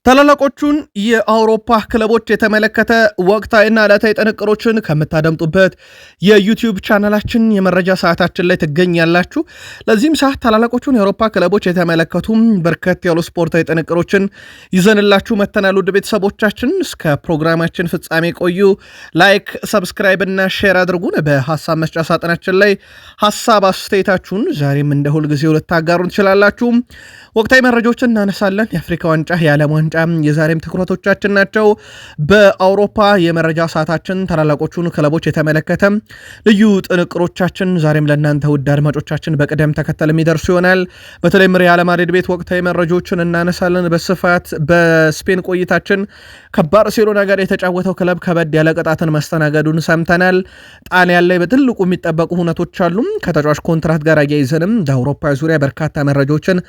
ታላላቆቹን የአውሮፓ ክለቦች የተመለከተ ወቅታዊና ዕለታዊ ጥንቅሮችን ከምታደምጡበት የዩቲዩብ ቻናላችን የመረጃ ሰዓታችን ላይ ትገኛላችሁ። ለዚህም ሰዓት ታላላቆቹን የአውሮፓ ክለቦች የተመለከቱ በርከት ያሉ ስፖርታዊ ጥንቅሮችን ይዘንላችሁ መተናል። ውድ ቤተሰቦቻችን እስከ ፕሮግራማችን ፍጻሜ ቆዩ። ላይክ፣ ሰብስክራይብ እና ሼር አድርጉን። በሐሳብ መስጫ ሳጥናችን ላይ ሐሳብ አስተያየታችሁን ዛሬም እንደ ሁልጊዜው ልታጋሩን ትችላላችሁ። ወቅታዊ መረጃዎችን እናነሳለን። የአፍሪካ ዋንጫ፣ የዓለም ዋንጫ የዛሬም ትኩረቶቻችን ናቸው። በአውሮፓ የመረጃ ሰዓታችን ታላላቆቹን ክለቦች የተመለከተ ልዩ ጥንቅሮቻችን ዛሬም ለእናንተ ውድ አድማጮቻችን በቅደም ተከተል የሚደርሱ ይሆናል። በተለይም ሪያል ማድሪድ ቤት ወቅታዊ መረጃዎችን እናነሳለን በስፋት። በስፔን ቆይታችን ከባርሴሎና ጋር የተጫወተው ክለብ ከበድ ያለ ቅጣትን መስተናገዱን ሰምተናል። ጣሊያን ላይ በትልቁ የሚጠበቁ ሁነቶች አሉ። ከተጫዋች ኮንትራት ጋር አያይዘንም በአውሮፓ ዙሪያ በርካታ መረጃዎችን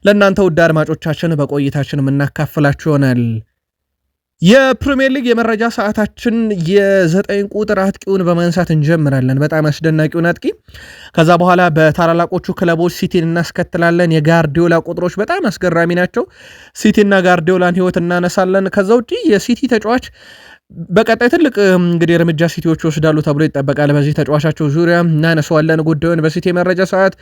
ለእናንተ ውድ አድማጮቻችን በቆይታችን የምናካፍላችሁ ይሆናል። የፕሪሚየር ሊግ የመረጃ ሰዓታችን የ9 ቁጥር አጥቂውን በማንሳት እንጀምራለን። በጣም አስደናቂውን አጥቂ። ከዛ በኋላ በታላላቆቹ ክለቦች ሲቲን እናስከትላለን። የጋርዲዮላ ቁጥሮች በጣም አስገራሚ ናቸው። ሲቲና ጋርዲዮላን ህይወት እናነሳለን። ከዛ ውጪ የሲቲ ተጫዋች በቀጣይ ትልቅ እንግዲህ እርምጃ ሲቲዎች ወስዳሉ ተብሎ ይጠበቃል። በዚህ ተጫዋቻቸው ዙሪያ እናነሳዋለን ጉዳዩን በሲቲ የመረጃ ሰዓት።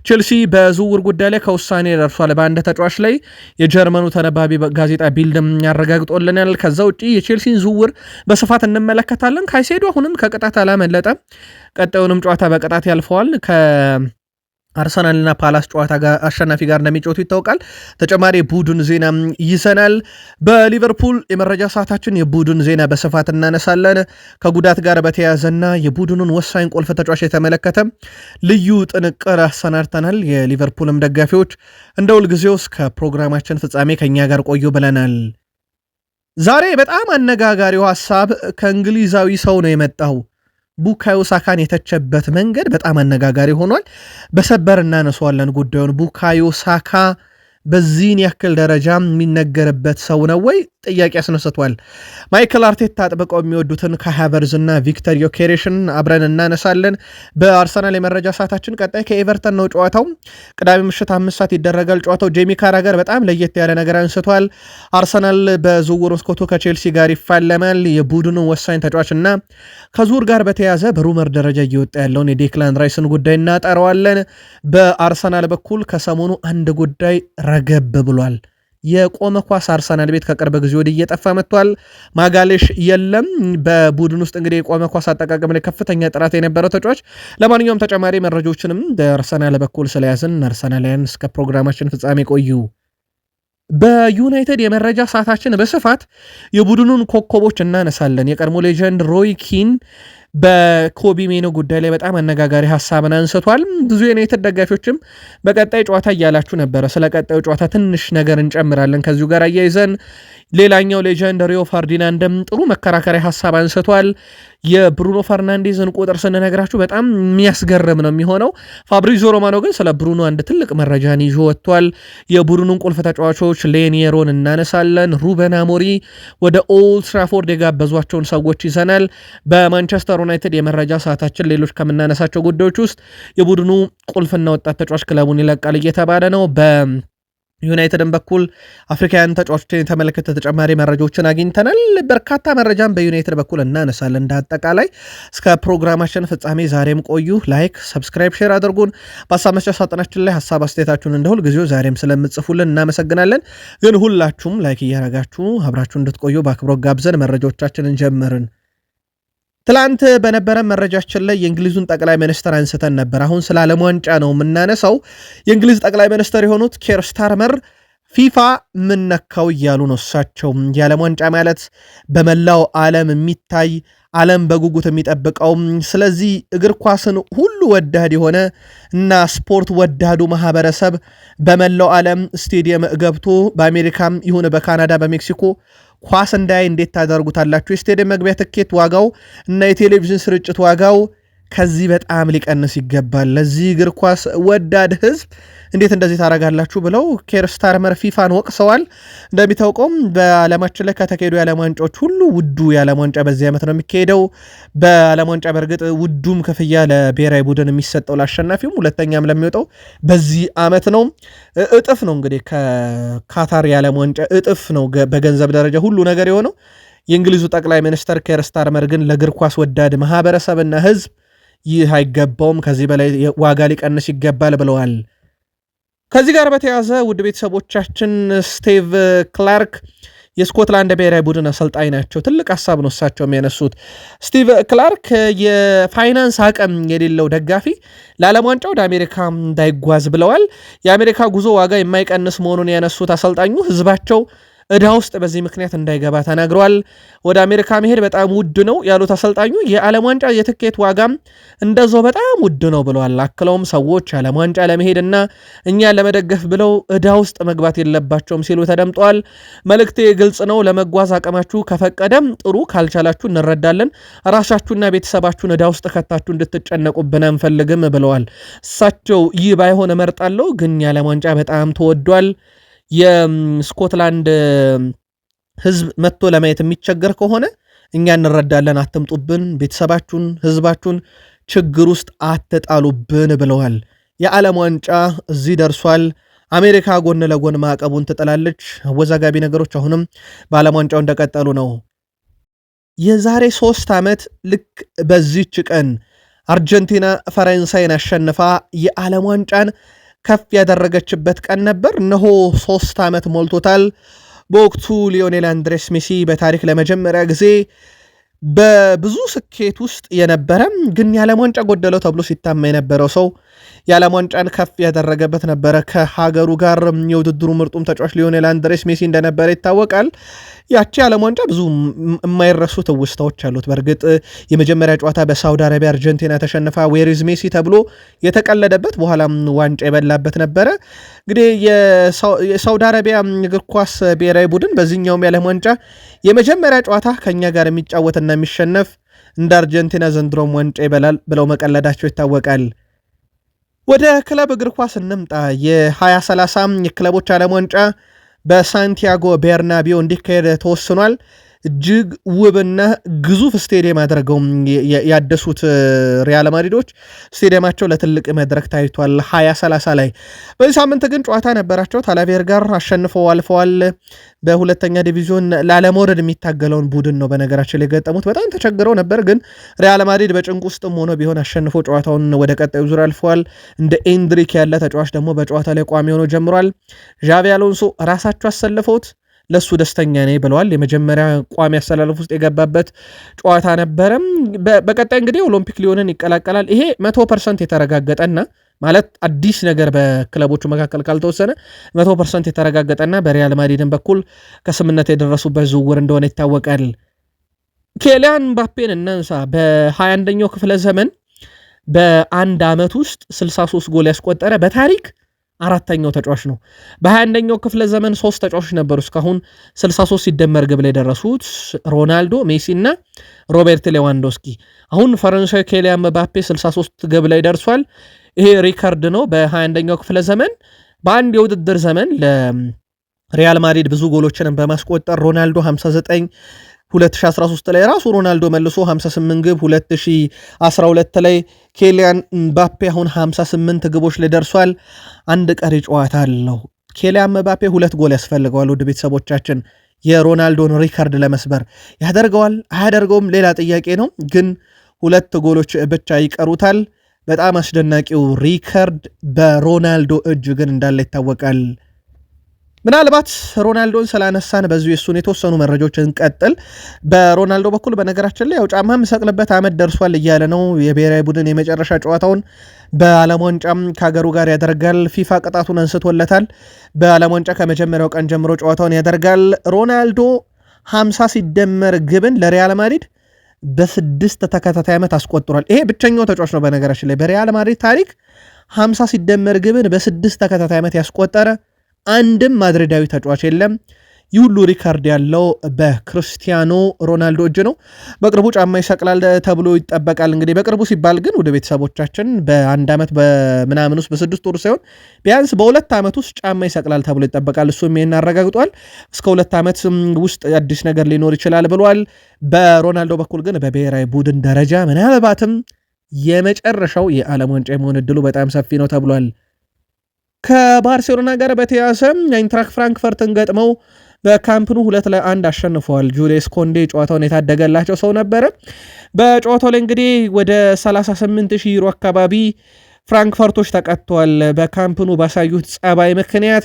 ቼልሲ በዝውውር ጉዳይ ላይ ከውሳኔ ደርሷል በአንድ ተጫዋች ላይ። የጀርመኑ ተነባቢ ጋዜጣ ቢልድም ያረጋግጦልናል። ከዛ ውጪ የቼልሲን ዝውውር በስፋት እንመለከታለን። ካይሴዶ አሁንም ከቅጣት አላመለጠም። ቀጣዩንም ጨዋታ በቅጣት ያልፈዋል። አርሰናልና ፓላስ ጨዋታ ጋር አሸናፊ ጋር እንደሚጫወቱ ይታወቃል። ተጨማሪ ቡድን ዜና ይዘናል። በሊቨርፑል የመረጃ ሰዓታችን የቡድን ዜና በስፋት እናነሳለን። ከጉዳት ጋር በተያያዘና የቡድኑን ወሳኝ ቁልፍ ተጫዋች የተመለከተ ልዩ ጥንቅር አሰናድተናል። የሊቨርፑልም ደጋፊዎች እንደ ሁልጊዜው እስከ ፕሮግራማችን ፍጻሜ ከኛ ጋር ቆዩ ብለናል። ዛሬ በጣም አነጋጋሪው ሐሳብ ከእንግሊዛዊ ሰው ነው የመጣው። ቡካዮ ሳካን የተቸበት መንገድ በጣም አነጋጋሪ ሆኗል። በሰበር እናነሳዋለን ጉዳዩን። ቡካዮ ሳካ በዚህን ያክል ደረጃ የሚነገርበት ሰው ነው ወይ? ጥያቄ አስነስቷል። ማይክል አርቴታ አጥብቀው የሚወዱትን ካይ ሃቨርትዝ እና ቪክተር ዮኬሬሽን አብረን እናነሳለን። በአርሰናል የመረጃ ሰዓታችን ቀጣይ ከኤቨርተን ነው ጨዋታው። ቅዳሜ ምሽት 5 ሰዓት ይደረጋል ጨዋታው። ጄሚ ካራገር በጣም ለየት ያለ ነገር አንስቷል። አርሰናል በዝውውር መስኮቱ ከቼልሲ ጋር ይፋለማል። የቡድኑን ወሳኝ ተጫዋች እና ከዙር ጋር በተያያዘ በሩመር ደረጃ እየወጣ ያለውን የዴክላን ራይስን ጉዳይ እናጠረዋለን። በአርሰናል በኩል ከሰሞኑ አንድ ጉዳይ ረገብ ብሏል። የቆመ ኳስ አርሰናል ቤት ከቅርብ ጊዜ ወዲህ እየጠፋ መጥቷል። ማጋሌሽ የለም በቡድን ውስጥ እንግዲህ የቆመ ኳስ አጠቃቀም ላይ ከፍተኛ ጥራት የነበረው ተጫዋች። ለማንኛውም ተጨማሪ መረጃዎችንም በአርሰናል በኩል ስለያዝን አርሰናላውያን እስከ ፕሮግራማችን ፍጻሜ ቆዩ። በዩናይትድ የመረጃ ሰዓታችን በስፋት የቡድኑን ኮከቦች እናነሳለን። የቀድሞ ሌጀንድ ሮይ ኪን በኮቢ ሜኖ ጉዳይ ላይ በጣም አነጋጋሪ ሀሳብን አንስቷል። ብዙ የዩናይትድ ደጋፊዎችም በቀጣይ ጨዋታ እያላችሁ ነበረ። ስለ ቀጣዩ ጨዋታ ትንሽ ነገር እንጨምራለን ከዚሁ ጋር አያይዘን። ሌላኛው ሌጀንድ ሪዮ ፈርዲናንድም ጥሩ መከራከሪያ ሀሳብ አንስቷል። የብሩኖ ፈርናንዴዝን ቁጥር ስንነግራችሁ በጣም የሚያስገርም ነው የሚሆነው። ፋብሪዞ ሮማኖ ግን ስለ ብሩኖ አንድ ትልቅ መረጃን ይዞ ወጥቷል። የቡድኑን ቁልፍ ተጫዋቾች ሌኒየሮን እናነሳለን። ሩበን አሞሪ ወደ ኦልድ ትራፎርድ የጋበዟቸውን ሰዎች ይዘናል። በማንቸስተር ዩናይትድ የመረጃ ሰዓታችን ሌሎች ከምናነሳቸው ጉዳዮች ውስጥ የቡድኑ ቁልፍና ወጣት ተጫዋች ክለቡን ይለቃል እየተባለ ነው። ዩናይትድን በኩል አፍሪካውያን ተጫዋቾችን የተመለከተ ተጨማሪ መረጃዎችን አግኝተናል። በርካታ መረጃን በዩናይትድ በኩል እናነሳለን። እንዳጠቃላይ እስከ ፕሮግራማችን ፍጻሜ ዛሬም ቆዩ። ላይክ፣ ሰብስክራይብ፣ ሼር አድርጉን። በሀሳብ መስጫ ሳጥናችን ላይ ሀሳብ አስተያየታችሁን እንደ ሁል ጊዜው ዛሬም ስለምጽፉልን እናመሰግናለን። ግን ሁላችሁም ላይክ እያረጋችሁ አብራችሁ እንድትቆዩ በአክብሮት ጋብዘን መረጃዎቻችንን ጀመርን። ትላንት በነበረ መረጃችን ላይ የእንግሊዙን ጠቅላይ ሚኒስትር አንስተን ነበር። አሁን ስለ ዓለም ዋንጫ ነው የምናነሳው። የእንግሊዝ ጠቅላይ ሚኒስትር የሆኑት ኬር ስታርመር ፊፋ ምን ነካው እያሉ ነው። እሳቸው የዓለም ዋንጫ ማለት በመላው ዓለም የሚታይ ዓለም በጉጉት የሚጠብቀው፣ ስለዚህ እግር ኳስን ሁሉ ወዳድ የሆነ እና ስፖርት ወዳዱ ማህበረሰብ በመላው ዓለም ስቴዲየም ገብቶ በአሜሪካም ይሁን በካናዳ በሜክሲኮ ኳስ እንዳይ እንዴት ታደርጉታላችሁ? የስቴዲየም መግቢያ ትኬት ዋጋው እና የቴሌቪዥን ስርጭት ዋጋው ከዚህ በጣም ሊቀንስ ይገባል። ለዚህ እግር ኳስ ወዳድ ህዝብ እንዴት እንደዚህ ታረጋላችሁ ብለው ኬር ስታርመር ፊፋን ወቅሰዋል። እንደሚታወቀውም በዓለማችን ላይ ከተካሄዱ የዓለም ዋንጫዎች ሁሉ ውዱ የዓለም ዋንጫ በዚህ ዓመት ነው የሚካሄደው። በዓለም ዋንጫ በእርግጥ ውዱም ክፍያ ለብሔራዊ ቡድን የሚሰጠው ለአሸናፊውም፣ ሁለተኛም ለሚወጣው በዚህ ዓመት ነው። እጥፍ ነው እንግዲህ ከካታር የዓለም ዋንጫ እጥፍ ነው በገንዘብ ደረጃ ሁሉ ነገር የሆነው። የእንግሊዙ ጠቅላይ ሚኒስተር ኬር ስታርመር ግን ለእግር ኳስ ወዳድ ማህበረሰብና ህዝብ ይህ አይገባውም፣ ከዚህ በላይ ዋጋ ሊቀንስ ይገባል ብለዋል። ከዚህ ጋር በተያዘ ውድ ቤተሰቦቻችን ስቲቭ ክላርክ የስኮትላንድ ብሔራዊ ቡድን አሰልጣኝ ናቸው። ትልቅ ሀሳብ ነው እሳቸው የሚያነሱት። ስቲቭ ክላርክ የፋይናንስ አቅም የሌለው ደጋፊ ለዓለም ዋንጫ ወደ አሜሪካ እንዳይጓዝ ብለዋል። የአሜሪካ ጉዞ ዋጋ የማይቀንስ መሆኑን ያነሱት አሰልጣኙ ህዝባቸው ዕዳ ውስጥ በዚህ ምክንያት እንዳይገባ ተናግረዋል። ወደ አሜሪካ መሄድ በጣም ውድ ነው ያሉት አሰልጣኙ የዓለም ዋንጫ የትኬት ዋጋም እንደዛው በጣም ውድ ነው ብለዋል። አክለውም ሰዎች ዓለም ዋንጫ ለመሄድና እኛን ለመደገፍ ብለው ዕዳ ውስጥ መግባት የለባቸውም ሲሉ ተደምጠዋል። መልእክቴ ግልጽ ነው። ለመጓዝ አቅማችሁ ከፈቀደም ጥሩ፣ ካልቻላችሁ እንረዳለን። ራሳችሁና ቤተሰባችሁን ዕዳ ውስጥ ከታችሁ እንድትጨነቁብን አንፈልግም ብለዋል። እሳቸው ይህ ባይሆን እመርጣለሁ፣ ግን የዓለም ዋንጫ በጣም ተወዷል። የስኮትላንድ ህዝብ መጥቶ ለማየት የሚቸገር ከሆነ እኛ እንረዳለን፣ አትምጡብን፣ ቤተሰባችሁን ህዝባችሁን ችግር ውስጥ አትጣሉብን ብለዋል። የዓለም ዋንጫ እዚህ ደርሷል። አሜሪካ ጎን ለጎን ማዕቀቡን ትጥላለች። አወዛጋቢ ነገሮች አሁንም በዓለም ዋንጫው እንደቀጠሉ ነው። የዛሬ 3 ዓመት ልክ በዚች ቀን አርጀንቲና ፈረንሳይን አሸንፋ የዓለም ዋንጫን ከፍ ያደረገችበት ቀን ነበር። እነሆ 3 ዓመት ሞልቶታል። በወቅቱ ሊዮኔል አንድሬስ ሜሲ በታሪክ ለመጀመሪያ ጊዜ በብዙ ስኬት ውስጥ የነበረ ግን የዓለም ዋንጫ ጎደለው ተብሎ ሲታማ የነበረው ሰው የዓለም ዋንጫን ከፍ ያደረገበት ነበረ። ከሀገሩ ጋር የውድድሩ ምርጡም ተጫዋች ሊዮኔል አንድሬስ ሜሲ እንደነበረ ይታወቃል። ያቺ የዓለም ዋንጫ ብዙ የማይረሱ ትውስታዎች አሉት። በእርግጥ የመጀመሪያ ጨዋታ በሳውዲ አረቢያ አርጀንቲና ተሸንፋ ዌሪዝ ሜሲ ተብሎ የተቀለደበት በኋላም ዋንጫ የበላበት ነበረ። እንግዲህ የሳውዲ አረቢያ እግር ኳስ ብሔራዊ ቡድን በዚህኛውም የዓለም ዋንጫ የመጀመሪያ ጨዋታ ከኛ ጋር የሚጫወትና የሚሸነፍ እንደ አርጀንቲና ዘንድሮም ዋንጫ ይበላል ብለው መቀለዳቸው ይታወቃል። ወደ ክለብ እግር ኳስ እንምጣ። የ2030 የክለቦች ዓለም ዋንጫ በሳንቲያጎ ቤርናቢዮ እንዲካሄድ ተወስኗል። እጅግ ውብና ግዙፍ ስቴዲየም አድርገው ያደሱት ሪያል ማድሪዶች ስቴዲየማቸው ለትልቅ መድረክ ታይቷል 2030 ላይ። በዚህ ሳምንት ግን ጨዋታ ነበራቸው። ታላቬር ጋር አሸንፈው አልፈዋል። በሁለተኛ ዲቪዥን ላለመውረድ የሚታገለውን ቡድን ነው በነገራችን ላይ የገጠሙት። በጣም ተቸግረው ነበር፣ ግን ሪያል ማድሪድ በጭንቅ ውስጥም ሆኖ ቢሆን አሸንፎ ጨዋታውን ወደ ቀጣዩ ዙር አልፈዋል። እንደ ኤንድሪክ ያለ ተጫዋች ደግሞ በጨዋታ ላይ ቋሚ ሆኖ ጀምሯል። ዣቪ አሎንሶ ራሳቸው አሰልፈውት ለሱ ደስተኛ ነኝ ብለዋል። የመጀመሪያ ቋሚ አሰላለፍ ውስጥ የገባበት ጨዋታ ነበረም። በቀጣይ እንግዲህ ኦሎምፒክ ሊዮንን ይቀላቀላል። ይሄ 100% የተረጋገጠና ማለት አዲስ ነገር በክለቦቹ መካከል ካልተወሰነ 100% የተረጋገጠና በሪያል ማድሪድን በኩል ከስምነት የደረሱበት ዝውውር እንደሆነ ይታወቃል። ኬሊያን ምባፔን እናንሳ። በ21ኛው ክፍለ ዘመን በአንድ ዓመት ውስጥ 63 ጎል ያስቆጠረ በታሪክ 4ኛው ተጫዋች ነው። በ21ኛው ክፍለ ዘመን 3 ተጫዋቾች ነበሩ እስካሁን 63 ሲደመር ግብ ላይ ደረሱት፣ ሮናልዶ፣ ሜሲ እና ሮቤርት ሌዋንዶስኪ። አሁን ፈረንሳዊ ኬሊያን ምባፔ 63 ግብ ላይ ደርሷል። ይሄ ሪከርድ ነው። በ21ኛው ክፍለ ዘመን በአንድ የውድድር ዘመን ለሪያል ማድሪድ ብዙ ጎሎችንም በማስቆጠር ሮናልዶ 59፣ 2013 ላይ ራሱ ሮናልዶ መልሶ 58 ግብ፣ 2012 ላይ ኬሊያን ምባፔ አሁን 58 ግቦች ላይ ደርሷል። አንድ ቀሪ ጨዋታ አለው። ኬሊያን ምባፔ 2 ጎል ያስፈልገዋል። ውድ ቤተሰቦቻችን የሮናልዶን ሪከርድ ለመስበር ያደርገዋል አያደርገውም ሌላ ጥያቄ ነው፣ ግን 2 ጎሎች ብቻ ይቀሩታል። በጣም አስደናቂው ሪከርድ በሮናልዶ እጅ ግን እንዳለ ይታወቃል። ምናልባት ሮናልዶን ስላነሳን በዚሁ የሱን የተወሰኑ መረጃዎች እንቀጥል። በሮናልዶ በኩል በነገራችን ላይ ያው ጫማ የምሰቅልበት ዓመት ደርሷል እያለ ነው። የብሔራዊ ቡድን የመጨረሻ ጨዋታውን በዓለም ዋንጫም ከሀገሩ ጋር ያደርጋል። ፊፋ ቅጣቱን አንስቶለታል። በዓለም ዋንጫ ከመጀመሪያው ቀን ጀምሮ ጨዋታውን ያደርጋል። ሮናልዶ 50 ሲደመር ግብን ለሪያል ማድሪድ በ6 ተከታታይ ዓመት አስቆጥሯል። ይሄ ብቸኛው ተጫዋች ነው በነገራችን ላይ በሪያል ማድሪድ ታሪክ 50 ሲደመር ግብን በ6 ተከታታይ ዓመት ያስቆጠረ አንድም ማድሪዳዊ ተጫዋች የለም። ይህ ሁሉ ሪካርድ ያለው በክርስቲያኖ ሮናልዶ እጅ ነው። በቅርቡ ጫማ ይሰቅላል ተብሎ ይጠበቃል። እንግዲህ በቅርቡ ሲባል ግን ወደ ቤተሰቦቻችን በአንድ ዓመት በምናምን ውስጥ በ6 ወር ሳይሆን ቢያንስ በ2 ዓመት ውስጥ ጫማ ይሰቅላል ተብሎ ይጠበቃል። እሱም ይሄን አረጋግጧል። እስከ 2 ዓመት ውስጥ አዲስ ነገር ሊኖር ይችላል ብሏል። በሮናልዶ በኩል ግን በብሔራዊ ቡድን ደረጃ ምናልባትም የመጨረሻው የዓለም ዋንጫ የመሆን እድሉ በጣም ሰፊ ነው ተብሏል። ከባርሴሎና ጋር በተያያዘ አይንትራክ ፍራንክፈርትን ገጥመው በካምፕኑ 2-1 አሸንፈዋል። ጁልስ ኮንዴ ጨዋታውን የታደገላቸው ሰው ነበረ። በጨዋታው ላይ እንግዲህ ወደ 38,000 ዩሮ አካባቢ ፍራንክፈርቶች ተቀጥተዋል በካምፕኑ ባሳዩት ጸባይ ምክንያት።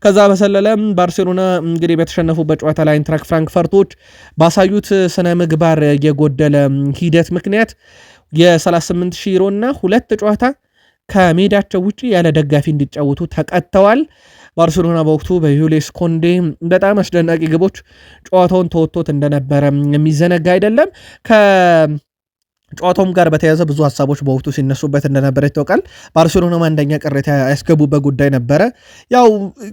ከዛ በሰለለም ባርሴሎና እንግዲህ በተሸነፉበት ጨዋታ ላይ አይንትራክ ፍራንክፈርቶች ባሳዩት ስነ ምግባር የጎደለ ሂደት ምክንያት የ38,000 ዩሮ እና 2 ጨዋታ ከሜዳቸው ውጪ ያለ ደጋፊ እንዲጫወቱ ተቀጥተዋል። ባርሴሎና በወቅቱ በዩሌስ ኮንዴ በጣም አስደናቂ ግቦች ጨዋታውን ተወጥቶት እንደነበረ የሚዘነጋ አይደለም። ጨዋታውም ጋር በተያያዘ ብዙ ሀሳቦች በወቅቱ ሲነሱበት እንደነበረ ይታወቃል። ባርሴሎናም አንደኛ ቅሬታ ያስገቡበት ጉዳይ ነበረ። ያው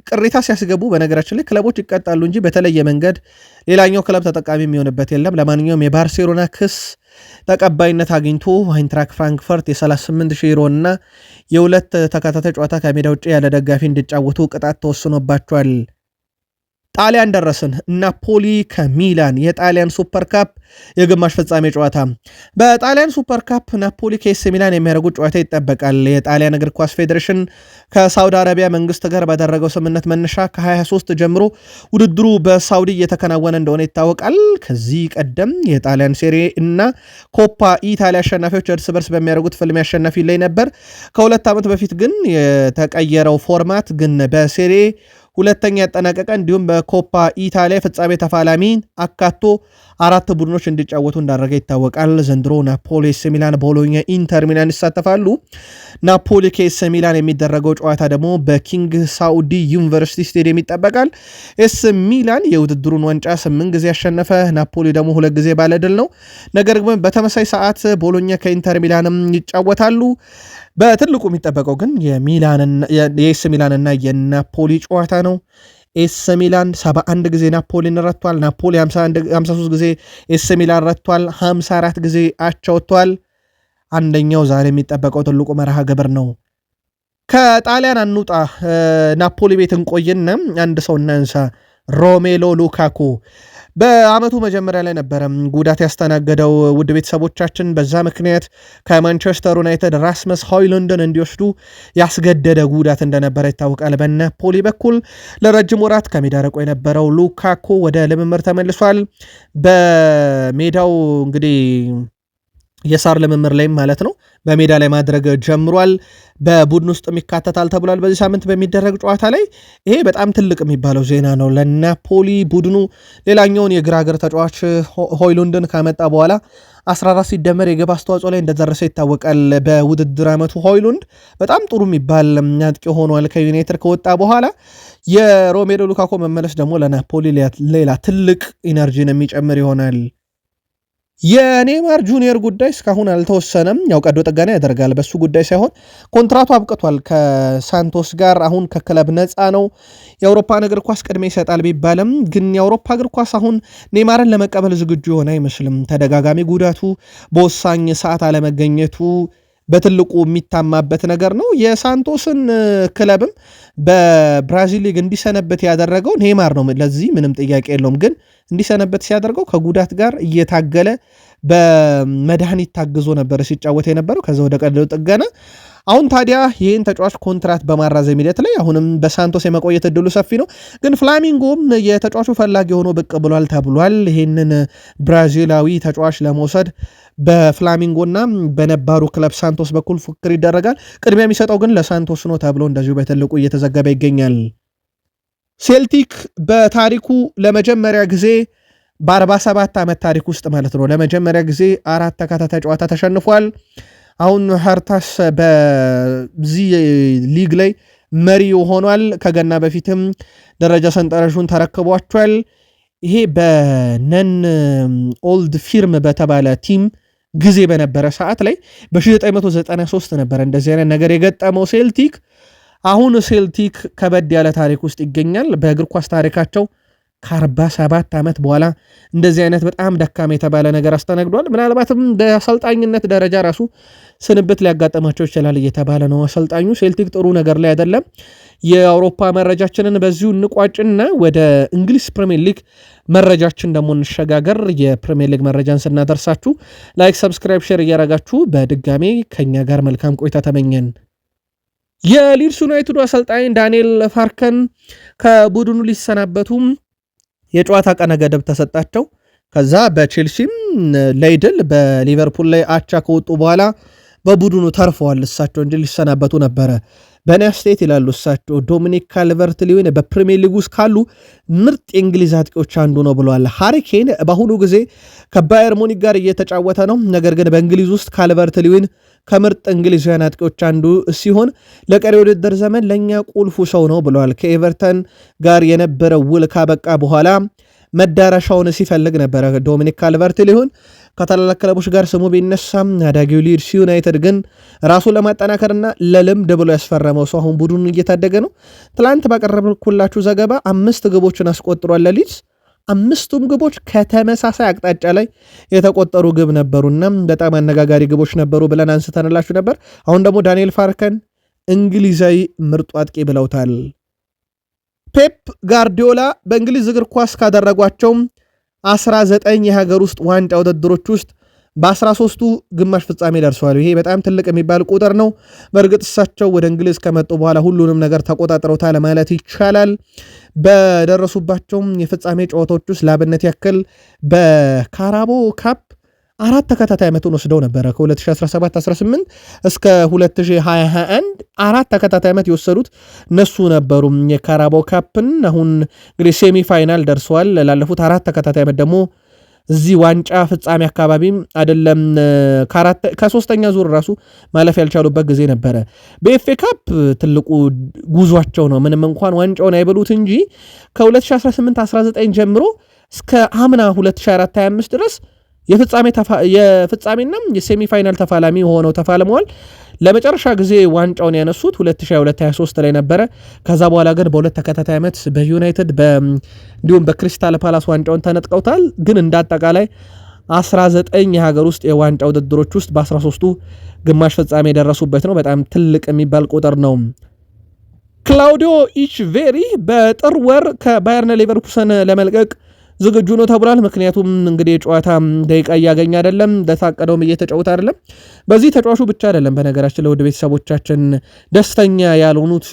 ቅሬታ ሲያስገቡ በነገራችን ላይ ክለቦች ይቀጣሉ እንጂ በተለየ መንገድ ሌላኛው ክለብ ተጠቃሚ የሚሆንበት የለም። ለማንኛውም የባርሴሎና ክስ ተቀባይነት አግኝቶ አይንትራክ ፍራንክፈርት የ38,000 ዩሮ እና የሁለት ተከታታይ ጨዋታ ከሜዳ ውጭ ያለ ደጋፊ እንዲጫወቱ ቅጣት ተወስኖባቸዋል። ጣሊያን ደረስን። ናፖሊ ከሚላን የጣሊያን ሱፐር ካፕ የግማሽ ፍጻሜ ጨዋታ። በጣሊያን ሱፐር ካፕ ናፖሊ ከኤሲ ሚላን የሚያደርጉት ጨዋታ ይጠበቃል። የጣሊያን እግር ኳስ ፌዴሬሽን ከሳውዲ አረቢያ መንግስት ጋር ባደረገው ስምምነት መነሻ ከ23 ጀምሮ ውድድሩ በሳውዲ እየተከናወነ እንደሆነ ይታወቃል። ከዚህ ቀደም የጣሊያን ሴሪ እና ኮፓ ኢታሊያ አሸናፊዎች እርስ በርስ በሚያደርጉት ፍልሚያ አሸናፊ ላይ ነበር። ከ2 ዓመት በፊት ግን የተቀየረው ፎርማት ግን በሴሪ ሁለተኛ ያጠናቀቀ እንዲሁም በኮፓ ኢታሊያ ፍጻሜ ተፋላሚን አካቶ 4 ቡድኖች እንዲጫወቱ እንዳደረገ ይታወቃል። ዘንድሮ ናፖሊ፣ ኤሲ ሚላን፣ ቦሎኛ፣ ኢንተር ሚላን ይሳተፋሉ። ናፖሊ ከኤሲ ሚላን የሚደረገው ጨዋታ ደግሞ በኪንግ ሳውዲ ዩኒቨርሲቲ ስቴዲየም ይጠበቃል። ኤሲ ሚላን የውድድሩን ዋንጫ 8 ጊዜ ያሸነፈ፣ ናፖሊ ደግሞ 2 ጊዜ ባለድል ነው። ነገር ግን በተመሳይ ሰዓት ቦሎኛ ከኢንተር ሚላንም ይጫወታሉ። በትልቁ የሚጠበቀው ግን የኤሲ ሚላንና የናፖሊ ጨዋታ ነው። ኤሲ ሚላን 71 ጊዜ ናፖሊን ረቷል። ናፖሊ 53 ጊዜ ኤሲ ሚላን ረቷል። 54 ጊዜ አቻ ወጥቷል። አንደኛው ዛሬ የሚጠበቀው ትልቁ መርሃ ግብር ነው። ከጣሊያን አንውጣ፣ ናፖሊ ቤት እንቆይና አንድ ሰው እናንሳ። ሮሜሎ ሉካኩ በአመቱ መጀመሪያ ላይ ነበረ ጉዳት ያስተናገደው። ውድ ቤተሰቦቻችን በዛ ምክንያት ከማንቸስተር ዩናይትድ ራስመስ ሆይሉንድን እንዲወስዱ ያስገደደ ጉዳት እንደነበረ ይታወቃል። በናፖሊ በኩል ለረጅም ወራት ከሜዳ ርቆ የነበረው ሉካኩ ወደ ልምምድ ተመልሷል። በሜዳው እንግዲህ የሳር ልምምር ላይም ማለት ነው በሜዳ ላይ ማድረግ ጀምሯል። በቡድን ውስጥ ይካተታል ተብሏል። በዚህ ሳምንት በሚደረግ ጨዋታ ላይ ይሄ በጣም ትልቅ የሚባለው ዜና ነው ለናፖሊ። ቡድኑ ሌላኛውን የግራ እግር ተጫዋች ሆይሉንድን ካመጣ በኋላ 14 ሲደመር የግብ አስተዋጽኦ ላይ እንደደረሰ ይታወቃል። በውድድር ዓመቱ ሆይሉንድ በጣም ጥሩ የሚባል አጥቂ ሆኗል ከዩናይትድ ከወጣ በኋላ። የሮሜሎ ሉካኮ መመለስ ደግሞ ለናፖሊ ሌላ ትልቅ ኢነርጂን የሚጨምር ይሆናል። የኔይማር ጁኒየር ጉዳይ እስካሁን አልተወሰነም። ያው ቀዶ ጥገና ያደርጋል። በሱ ጉዳይ ሳይሆን ኮንትራቱ አብቅቷል ከሳንቶስ ጋር። አሁን ከክለብ ነፃ ነው። የአውሮፓን እግር ኳስ ቅድሜ ይሰጣል ቢባልም ግን የአውሮፓ እግር ኳስ አሁን ኔይማርን ለመቀበል ዝግጁ የሆነ አይመስልም። ተደጋጋሚ ጉዳቱ፣ በወሳኝ ሰዓት አለመገኘቱ በትልቁ የሚታማበት ነገር ነው። የሳንቶስን ክለብም በብራዚል ሊግ እንዲሰነበት ያደረገው ኔይማር ነው። ለዚህ ምንም ጥያቄ የለውም። ግን እንዲሰነበት ሲያደርገው ከጉዳት ጋር እየታገለ በመድኃኒት ታግዞ ነበር ሲጫወት የነበረው ከዛ ወደ ቀዶ ጥገና። አሁን ታዲያ ይህን ተጫዋች ኮንትራት በማራዘም ሂደት ላይ አሁንም በሳንቶስ የመቆየት እድሉ ሰፊ ነው። ግን ፍላሚንጎም የተጫዋቹ ፈላጊ ሆኖ ብቅ ብሏል ተብሏል። ይህንን ብራዚላዊ ተጫዋች ለመውሰድ በፍላሚንጎና በነባሩ ክለብ ሳንቶስ በኩል ፉክክር ይደረጋል። ቅድሚያ የሚሰጠው ግን ለሳንቶስ ነው ተብሎ እንደዚሁ በትልቁ እየተዘገበ ይገኛል። ሴልቲክ በታሪኩ ለመጀመሪያ ጊዜ በ47 ዓመት ታሪክ ውስጥ ማለት ነው ለመጀመሪያ ጊዜ 4 ተከታታይ ጨዋታ ተሸንፏል። አሁን ሀርታስ በዚህ ሊግ ላይ መሪ ሆኗል። ከገና በፊትም ደረጃ ሰንጠረዡን ተረክቧቸዋል። ይሄ በነን ኦልድ ፊርም በተባለ ቲም ጊዜ በነበረ ሰዓት ላይ በ1993 ነበረ እንደዚህ አይነት ነገር የገጠመው ሴልቲክ። አሁን ሴልቲክ ከበድ ያለ ታሪክ ውስጥ ይገኛል። በእግር ኳስ ታሪካቸው ከ47 ዓመት በኋላ እንደዚህ አይነት በጣም ደካማ የተባለ ነገር አስተናግዷል። ምናልባትም በአሰልጣኝነት ደረጃ ራሱ ስንብት ሊያጋጥማቸው ይችላል እየተባለ ነው። አሰልጣኙ ሴልቲክ ጥሩ ነገር ላይ አይደለም። የአውሮፓ መረጃችንን በዚሁ እንቋጭና ወደ እንግሊዝ ፕሪሚየር ሊግ መረጃችን ደግሞ እንሸጋገር። የፕሪሚየር ሊግ መረጃን ስናደርሳችሁ ላይክ፣ ሰብስክራይብ፣ ሼር እያረጋችሁ በድጋሜ ከኛ ጋር መልካም ቆይታ ተመኘን። የሊድስ ዩናይትዱ አሰልጣኝ ዳንኤል ፋርከን ከቡድኑ ሊሰናበቱም የጨዋታ ቀነ ገደብ ተሰጣቸው። ከዛ በቼልሲም ለይድል በሊቨርፑል ላይ አቻ ከወጡ በኋላ በቡድኑ ተርፈዋል እሳቸው እንጂ ሊሰናበቱ ነበረ። በእኔ አስተያየት ይላሉ እሳቸው ዶሚኒክ ካልቨርት ሊዊን በፕሪሚየር ሊግ ውስጥ ካሉ ምርጥ የእንግሊዝ አጥቂዎች አንዱ ነው ብለዋል። ሃሪ ኬን በአሁኑ ጊዜ ከባየር ሙኒክ ጋር እየተጫወተ ነው። ነገር ግን በእንግሊዝ ውስጥ ካልቨርት ሊዊን ከምርጥ እንግሊዛውያን አጥቂዎች አንዱ ሲሆን ለቀሪ ውድድር ዘመን ለእኛ ቁልፉ ሰው ነው ብለዋል። ከኤቨርተን ጋር የነበረው ውል ካበቃ በኋላ መዳረሻውን ሲፈልግ ነበረ ዶሚኒክ ካልቨርት ሊዊን ከታላላቅ ክለቦች ጋር ስሙ ቢነሳም አዳጊው ሊድስ ዩናይትድ ግን ራሱን ለማጠናከርና ለልምድ ብሎ ያስፈረመው ሰው አሁን ቡድኑን እየታደገ ነው። ትላንት ባቀረብኩላችሁ ዘገባ 5 ግቦችን አስቆጥሯል ለሊድስ። 5ቱም ግቦች ከተመሳሳይ አቅጣጫ ላይ የተቆጠሩ ግብ ነበሩና በጣም አነጋጋሪ ግቦች ነበሩ ብለን አንስተንላችሁ ነበር። አሁን ደግሞ ዳንኤል ፋርከን እንግሊዛዊ ምርጡ አጥቂ ብለውታል። ፔፕ ጋርዲዮላ በእንግሊዝ እግር ኳስ ካደረጓቸው 19 የሀገር ውስጥ ዋንጫ ውድድሮች ውስጥ በ13ቱ ግማሽ ፍጻሜ ደርሰዋል። ይሄ በጣም ትልቅ የሚባል ቁጥር ነው። በእርግጥ እሳቸው ወደ እንግሊዝ ከመጡ በኋላ ሁሉንም ነገር ተቆጣጥረውታል ማለት ይቻላል። በደረሱባቸውም የፍጻሜ ጨዋታዎች ውስጥ ላብነት ያክል በካራቦ ካፕ 4 ተከታታይ ዓመቱን ወስደው ነበረ። ከ2017-18 እስከ 2021 4 ተከታታይ ዓመት የወሰዱት እነሱ ነበሩ የካራባው ካፕን። አሁን እንግዲህ ሴሚ ፋይናል ደርሰዋል። ላለፉት 4 ተከታታይ ዓመት ደግሞ እዚህ ዋንጫ ፍጻሜ አካባቢም አይደለም ከ3ኛ ዙር ራሱ ማለፍ ያልቻሉበት ጊዜ ነበረ። በኤፍኤ ካፕ ትልቁ ጉዟቸው ነው። ምንም እንኳን ዋንጫውን አይበሉት እንጂ ከ2018-19 ጀምሮ እስከ አምና 2024-25 ድረስ የፍጻሜና የሴሚፋይናል ተፋላሚ ሆነው ተፋልመዋል። ለመጨረሻ ጊዜ ዋንጫውን ያነሱት 2022-23 ላይ ነበረ። ከዛ በኋላ ግን በሁለት ተከታታይ ዓመት በዩናይትድ እንዲሁም በክሪስታል ፓላስ ዋንጫውን ተነጥቀውታል። ግን እንዳጠቃላይ 19 የሀገር ውስጥ የዋንጫ ውድድሮች ውስጥ በ13ቱ ግማሽ ፍጻሜ የደረሱበት ነው። በጣም ትልቅ የሚባል ቁጥር ነው። ክላውዲዮ ኢችቬሪ በጥር ወር ከባየርን ሌቨርኩሰን ለመልቀቅ ዝግጁ ነው ተብሏል። ምክንያቱም እንግዲህ የጨዋታ ደቂቃ እያገኘ አይደለም፣ እንደታቀደውም እየተጫወተ አይደለም። በዚህ ተጫዋቹ ብቻ አይደለም በነገራችን ለውድ ቤተሰቦቻችን ደስተኛ ያልሆኑት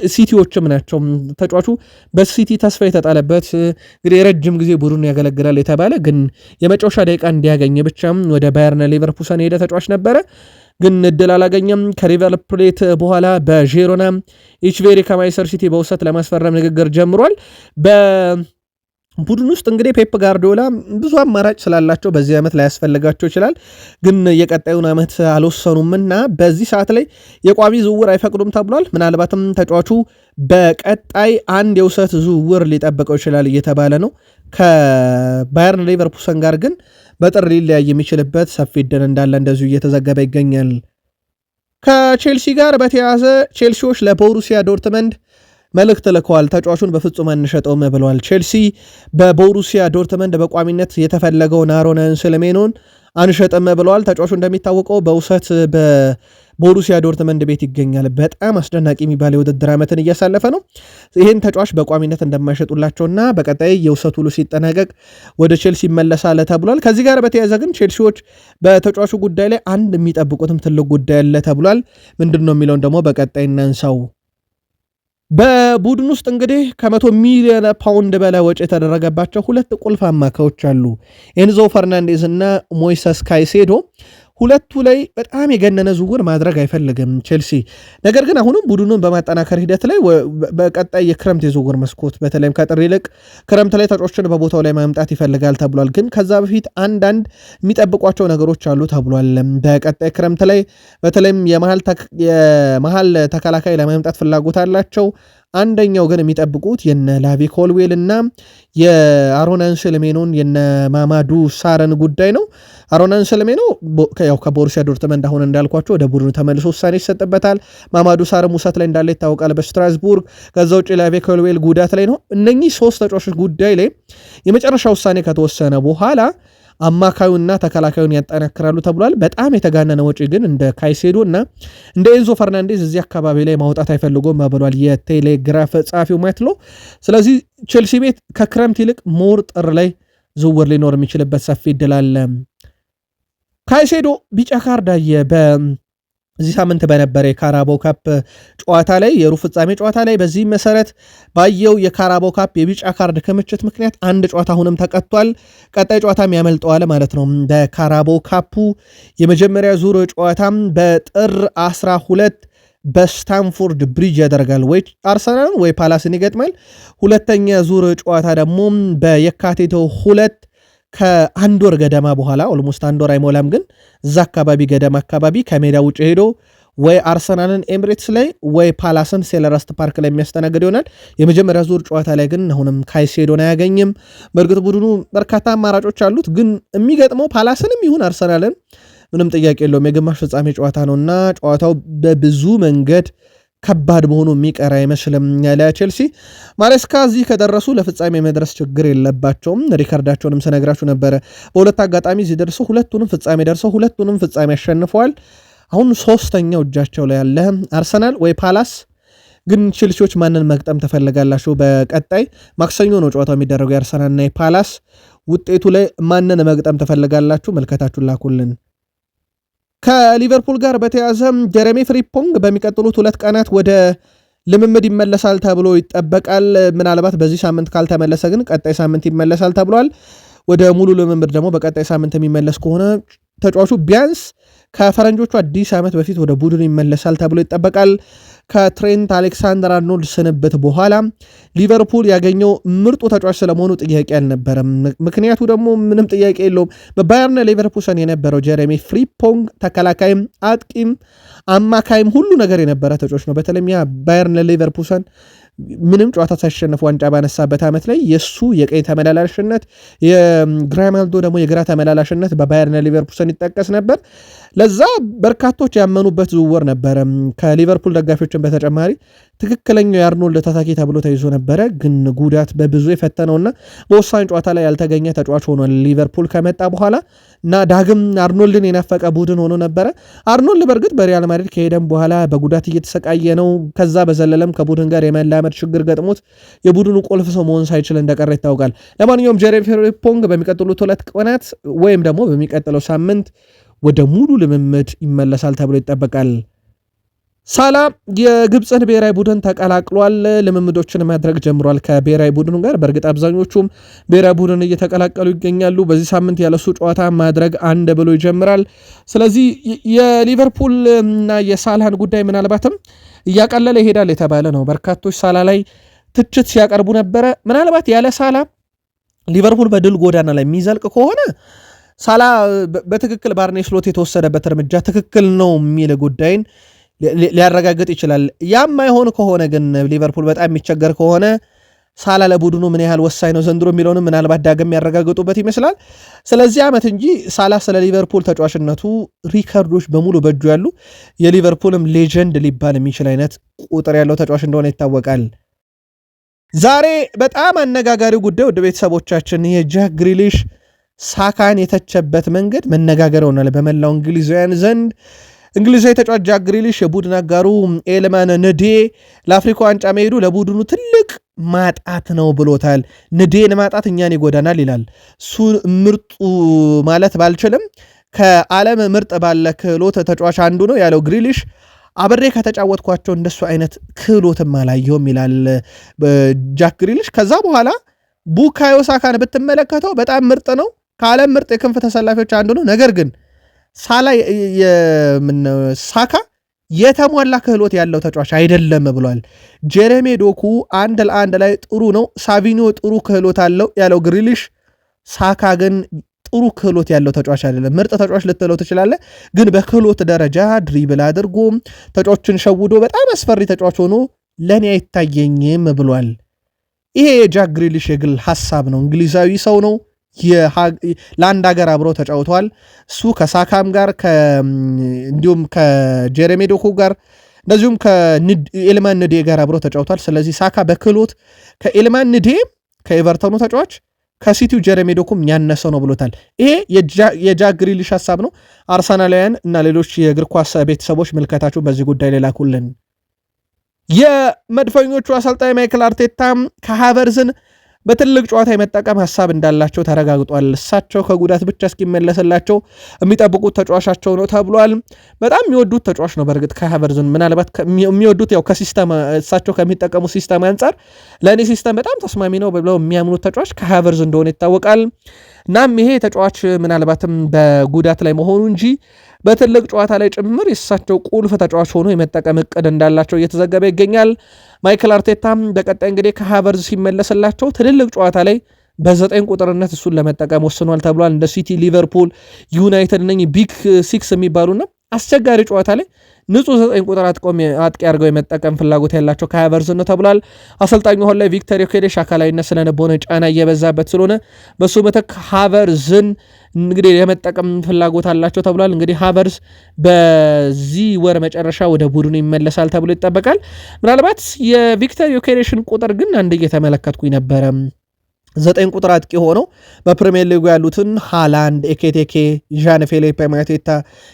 ሲቲዎችም ናቸው። ተጫዋቹ በሲቲ ተስፋ የተጣለበት እንግዲህ የረጅም ጊዜ ቡድን ያገለግላል የተባለ ግን የመጫወቻ ደቂቃ እንዲያገኝ ብቻ ወደ ባየርን ሌቨርኩሰን ሄደ ተጫዋች ነበረ። ግን እድል አላገኘም። ከሪቨር ፕሌት በኋላ በዢሮና ኢችቬሪ ከማንቸስተር ሲቲ በውሰት ለማስፈረም ንግግር ጀምሯል። ቡድን ውስጥ እንግዲህ ፔፕ ጋርዲዮላ ብዙ አማራጭ ስላላቸው በዚህ ዓመት ላይ ያስፈልጋቸው ይችላል። ግን የቀጣዩን ዓመት አልወሰኑምና በዚህ ሰዓት ላይ የቋሚ ዝውውር አይፈቅዱም ተብሏል። ምናልባትም ተጫዋቹ በቀጣይ አንድ የውሰት ዝውውር ሊጠብቀው ይችላል እየተባለ ነው። ከባየርን ሌቨርኩሰን ጋር ግን በጥር ሊለያይ የሚችልበት ሰፊ ዕድል እንዳለ እንደዚሁ እየተዘገበ ይገኛል። ከቼልሲ ጋር በተያያዘ ቼልሲዎች ለቦሩሲያ ዶርትመንድ መልእክት ልከዋል። ተጫዋቹን በፍጹም አንሸጠውም ብለዋል። ቼልሲ በቦሩሲያ ዶርትመንድ በቋሚነት የተፈለገውን አሮን አንስልሜኖን አንሸጥም ብለዋል። ተጫዋቹ እንደሚታወቀው በውሰት በቦሩሲያ ዶርትመንድ ቤት ይገኛል። በጣም አስደናቂ የሚባል የውድድር ዓመትን እያሳለፈ ነው። ይህን ተጫዋች በቋሚነት እንደማይሸጡላቸውና በቀጣይ የውሰት ውሉ ሲጠናቀቅ ወደ ቼልሲ ይመለሳል ተብሏል። ከዚህ ጋር በተያያዘ ግን ቼልሲዎች በተጫዋቹ ጉዳይ ላይ አንድ የሚጠብቁትም ትልቅ ጉዳይ አለ ተብሏል። ምንድን ነው የሚለውን ደግሞ በቀጣይ እናንሳው። በቡድን ውስጥ እንግዲህ ከ100 ሚሊዮን ፓውንድ በላይ ወጪ የተደረገባቸው 2 ቁልፍ አማካዮች አሉ፣ ኤንዞ ፈርናንዴዝ እና ሞይሰስ ካይሴዶ። ሁለቱ ላይ በጣም የገነነ ዝውውር ማድረግ አይፈልግም ቼልሲ። ነገር ግን አሁንም ቡድኑን በማጠናከር ሂደት ላይ በቀጣይ የክረምት የዝውውር መስኮት በተለይም ከጥር ይልቅ ክረምት ላይ ተጫዋቾችን በቦታው ላይ ማምጣት ይፈልጋል ተብሏል። ግን ከዛ በፊት አንዳንድ የሚጠብቋቸው ነገሮች አሉ ተብሏል። በቀጣይ ክረምት ላይ በተለይም የመሃል ተከላካይ ለማምጣት ፍላጎት አላቸው። አንደኛው ግን የሚጠብቁት የነ ላቪ ኮልዌል እና የአሮናን ሰለሜኖን የነ ማማዱ ሳርን ጉዳይ ነው። አሮናን ሰለሜኖ ያው ከቦሩሲያ ዶርትመንድ አሁን እንዳልኳቸው ወደ ቡድኑ ተመልሶ ውሳኔ ይሰጥበታል። ማማዱ ሳርም ውሰት ላይ እንዳለ ይታወቃል በስትራስቡርግ። ከዛ ውጭ ላቪ ኮልዌል ጉዳት ላይ ነው። እነኚህ 3 ተጫዋቾች ጉዳይ ላይ የመጨረሻ ውሳኔ ከተወሰነ በኋላ አማካዩና ተከላካዩን ያጠናክራሉ ተብሏል። በጣም የተጋነነ ወጪ ግን እንደ ካይሴዶ እና እንደ ኤንዞ ፈርናንዴዝ እዚህ አካባቢ ላይ ማውጣት አይፈልጉም ብሏል የቴሌግራፍ ጸሐፊው ማትሎ። ስለዚህ ቼልሲ ቤት ከክረምት ይልቅ ሞር ጥር ላይ ዝውውር ሊኖር የሚችልበት ሰፊ እድል አለ። ካይሴዶ ቢጫ ካርድ አየ በዚህ ሳምንት በነበረ የካራባው ካፕ ጨዋታ ላይ የሩብ ፍጻሜ ጨዋታ ላይ። በዚህ መሰረት ባየው የካራባው ካፕ የቢጫ ካርድ ክምችት ምክንያት አንድ ጨዋታ አሁንም ተቀጥቷል። ቀጣይ ጨዋታም ያመልጠዋል ማለት ነው። በካራባው ካፑ የመጀመሪያ ዙር ጨዋታም በጥር 12 በስታንፎርድ ብሪጅ ያደርጋል። ወይ አርሰናል ወይ ፓላስን ይገጥማል። ሁለተኛ ዙር ጨዋታ ደግሞ በየካቲት 2 ከአንድ ወር ገደማ በኋላ ኦልሞስት አንድ ወር አይሞላም፣ ግን እዛ አካባቢ ገደማ አካባቢ ከሜዳ ውጭ ሄዶ ወይ አርሰናልን ኤምሬትስ ላይ ወይ ፓላስን ሴልኸርስት ፓርክ ላይ የሚያስተናግድ ይሆናል። የመጀመሪያ ዙር ጨዋታ ላይ ግን አሁንም ካይሴዶን አያገኝም። በእርግጥ ቡድኑ በርካታ አማራጮች አሉት፣ ግን የሚገጥመው ፓላስንም ይሁን አርሰናልን ምንም ጥያቄ የለውም የግማሽ ፍጻሜ ጨዋታ ነውና ጨዋታው በብዙ መንገድ ከባድ መሆኑ የሚቀር አይመስልም ለቼልሲ። ማሬስካ እዚህ ከደረሱ ለፍጻሜ መድረስ ችግር የለባቸውም። ሪካርዳቸውንም ስነግራችሁ ነበረ። በሁለት አጋጣሚ እዚህ ደርሰው ሁለቱንም ፍጻሜ ደርሰው ሁለቱንም ፍጻሜ ያሸንፈዋል። አሁን 3ኛው እጃቸው ላይ ያለ አርሰናል ወይ ፓላስ። ግን ቼልሲዎች ማንን መግጠም ተፈልጋላችሁ? በቀጣይ ማክሰኞ ነው ጨዋታው የሚደረገው የአርሰናልና የፓላስ። ውጤቱ ላይ ማንን መግጠም ተፈልጋላችሁ? መልከታችሁን ላኩልን። ከሊቨርፑል ጋር በተያዘ ጀረሚ ፍሪምፖንግ በሚቀጥሉት 2 ቀናት ወደ ልምምድ ይመለሳል ተብሎ ይጠበቃል። ምናልባት በዚህ ሳምንት ካልተመለሰ ግን ቀጣይ ሳምንት ይመለሳል ተብሏል። ወደ ሙሉ ልምምድ ደግሞ በቀጣይ ሳምንት የሚመለስ ከሆነ ተጫዋቹ ቢያንስ ከፈረንጆቹ አዲስ ዓመት በፊት ወደ ቡድን ይመለሳል ተብሎ ይጠበቃል። ከትሬንት አሌክሳንደር አርኖልድ ስንብት በኋላ ሊቨርፑል ያገኘው ምርጡ ተጫዋች ስለመሆኑ ጥያቄ አልነበረም። ምክንያቱ ደግሞ ምንም ጥያቄ የለውም። በባየርን ሌቨርኩሰን የነበረው ጀረሚ ፍሪምፖንግ ተከላካይም አጥቂም አማካይም ሁሉ ነገር የነበረ ተጫዋች ነው። በተለይም ያ ባየርን ሌቨርኩሰን ምንም ጨዋታ ሳይሸነፍ ዋንጫ ባነሳበት ዓመት ላይ የሱ የቀኝ ተመላላሽነት የግራማልዶ ደግሞ የግራ ተመላላሽነት በባየርን ሊቨርኩሰን ይጠቀስ ነበር። ለዛ በርካቶች ያመኑበት ዝውውር ነበረ። ከሊቨርፑል ደጋፊዎችን በተጨማሪ ትክክለኛው የአርኖልድ ተተኪ ተብሎ ተይዞ ነበረ። ግን ጉዳት በብዙ የፈተነውና በወሳኝ ጨዋታ ላይ ያልተገኘ ተጫዋች ሆኗል ሊቨርፑል ከመጣ በኋላ እና ዳግም አርኖልድን የናፈቀ ቡድን ሆኖ ነበረ። አርኖልድ በእርግጥ በሪያል ማድሪድ ከሄደም በኋላ በጉዳት እየተሰቃየ ነው። ከዛ በዘለለም ከቡድን ጋር የመላመድ ችግር ገጥሞት የቡድኑ ቁልፍ ሰው መሆን ሳይችል እንደቀረ ይታወቃል። ለማንኛውም ጀረሚ ፍሪምፖንግ በሚቀጥሉት 2 ቀናት ወይም ደግሞ በሚቀጥለው ሳምንት ወደ ሙሉ ልምምድ ይመለሳል ተብሎ ይጠበቃል። ሳላ የግብፅን ብሔራዊ ቡድን ተቀላቅሏል። ልምምዶችን ማድረግ ጀምሯል ከብሔራዊ ቡድኑ ጋር። በእርግጥ አብዛኞቹም ብሔራዊ ቡድን እየተቀላቀሉ ይገኛሉ። በዚህ ሳምንት ያለሱ ጨዋታ ማድረግ አንድ ብሎ ይጀምራል። ስለዚህ የሊቨርፑል እና የሳላህን ጉዳይ ምናልባትም እያቀለለ ይሄዳል የተባለ ነው። በርካቶች ሳላ ላይ ትችት ሲያቀርቡ ነበረ። ምናልባት ያለ ሳላ ሊቨርፑል በድል ጎዳና ላይ የሚዘልቅ ከሆነ ሳላ በትክክል በአርኔ ስሎት የተወሰደበት እርምጃ ትክክል ነው የሚል ጉዳይን ሊያረጋግጥ ይችላል። ያም አይሆን ከሆነ ግን ሊቨርፑል በጣም የሚቸገር ከሆነ ሳላ ለቡድኑ ምን ያህል ወሳኝ ነው ዘንድሮ የሚለውንም ምናልባት ዳግም ያረጋግጡበት ይመስላል። ስለዚህ ዓመት እንጂ ሳላ ስለ ሊቨርፑል ተጫዋችነቱ ሪከርዶች በሙሉ በእጁ ያሉ የሊቨርፑልም ሌጀንድ ሊባል የሚችል አይነት ቁጥር ያለው ተጫዋች እንደሆነ ይታወቃል። ዛሬ በጣም አነጋጋሪው ጉዳይ ወደ ቤተሰቦቻችን የጃክ ግሪሊሽ ሳካን የተቸበት መንገድ መነጋገር ሆኗል በመላው እንግሊዛውያን ዘንድ። እንግሊዛዊ ተጫዋች ጃክ ግሪሊሽ የቡድን አጋሩ ኤልማን ንዴ ለአፍሪካ ዋንጫ መሄዱ ለቡድኑ ትልቅ ማጣት ነው ብሎታል። ንዴን ማጣት እኛን ይጎዳናል ይላል። እሱ ምርጡ ማለት ባልችልም ከዓለም ምርጥ ባለ ክህሎት ተጫዋች አንዱ ነው ያለው ግሪሊሽ አብሬ ከተጫወትኳቸው እንደሱ አይነት ክህሎትም አላየውም ይላል ጃክ ግሪሊሽ። ከዛ በኋላ ቡካዮ ሳካን ብትመለከተው በጣም ምርጥ ነው፣ ከዓለም ምርጥ የክንፍ ተሰላፊዎች አንዱ ነው። ነገር ግን ሳካ የተሟላ ክህሎት ያለው ተጫዋች አይደለም ብሏል። ጀሬሚ ዶኩ 1 ለ1 ላይ ጥሩ ነው፣ ሳቪኒዮ ጥሩ ክህሎት አለው ያለው ግሪሊሽ፣ ሳካ ግን ጥሩ ክህሎት ያለው ተጫዋች አይደለም። ምርጥ ተጫዋች ልትለው ትችላለህ፣ ግን በክህሎት ደረጃ ድሪብል አድርጎ ተጫዋችን ሸውዶ በጣም አስፈሪ ተጫዋች ሆኖ ለኔ አይታየኝም ብሏል። ይሄ የጃክ ግሪሊሽ የግል ሐሳብ ነው። እንግሊዛዊ ሰው ነው። ለአንድ ሀገር አብረው ተጫውተዋል። እሱ ከሳካም ጋር እንዲሁም ከጀሬሚ ዶኩ ጋር እንደዚሁም ከኤልማን ንዴ ጋር አብረው ተጫውተዋል። ስለዚህ ሳካ በክህሎት ከኤልማን ንዴ ከኤቨርተኑ ተጫዋች ከሲቲው ጀሬሚ ዶኩም ያነሰው ነው ብሎታል። ይሄ የጃክ ግሪሊሽ ሐሳብ ነው። አርሰናላውያን እና ሌሎች የእግር ኳስ ቤተሰቦች ምልከታችሁ በዚህ ጉዳይ ላይ ላኩልን። የመድፈኞቹ አሰልጣኝ ማይክል አርቴታ ከሃቨርዝን በትልቅ ጨዋታ የመጠቀም ሐሳብ እንዳላቸው ተረጋግጧል። እሳቸው ከጉዳት ብቻ እስኪመለስላቸው የሚጠብቁት ተጫዋቻቸው ነው ተብሏል። በጣም የሚወዱት ተጫዋች ነው። በእርግጥ ከሃቨርዝን ምናልባት የሚወዱት ያው ከሲስተም እሳቸው ከሚጠቀሙ ሲስተም አንጻር ለእኔ ሲስተም በጣም ተስማሚ ነው ብለው የሚያምኑት ተጫዋች ከሃቨርዝ እንደሆነ ይታወቃል። እናም ይሄ ተጫዋች ምናልባትም በጉዳት ላይ መሆኑ እንጂ በትልቅ ጨዋታ ላይ ጭምር የእሳቸው ቁልፍ ተጫዋች ሆኖ የመጠቀም እቅድ እንዳላቸው እየተዘገበ ይገኛል። ማይክል አርቴታም በቀጣይ እንግዲህ ከሃቨርዝ ሲመለስላቸው ትልልቅ ጨዋታ ላይ በ9 ቁጥርነት እሱን ለመጠቀም ወስኗል ተብሏል። እንደ ሲቲ፣ ሊቨርፑል፣ ዩናይትድ ቢግ ሲክስ የሚባሉና አስቸጋሪ ጨዋታ ላይ ንጹህ 9 ቁጥር አጥቂ አድርገው የመጠቀም ፍላጎት ያላቸው ከሃቨርዝ ነው ተብሏል። አሰልጣኙ አሁን ላይ ቪክተር ዮኬሬሽ አካላዊነት ስለነበረ ጫና እየበዛበት ስለሆነ በሱ ምትክ ሃቨርዝን እንግዲህ የመጠቀም ፍላጎት አላቸው ተብሏል። እንግዲህ ሃቨርዝ በዚህ ወር መጨረሻ ወደ ቡድኑ ይመለሳል ተብሎ ይጠበቃል። ምናልባት የቪክተር ዮኬሬሽን ቁጥር ግን አንድ እየተመለከትኩኝ ነበረ 9 ቁጥር አጥቂ ሆነው በፕሪሚየር ሊጉ ያሉትን ሃላንድ፣ ኤኬቴኬ፣ ዣን ፊሊፕ ማቴታ፣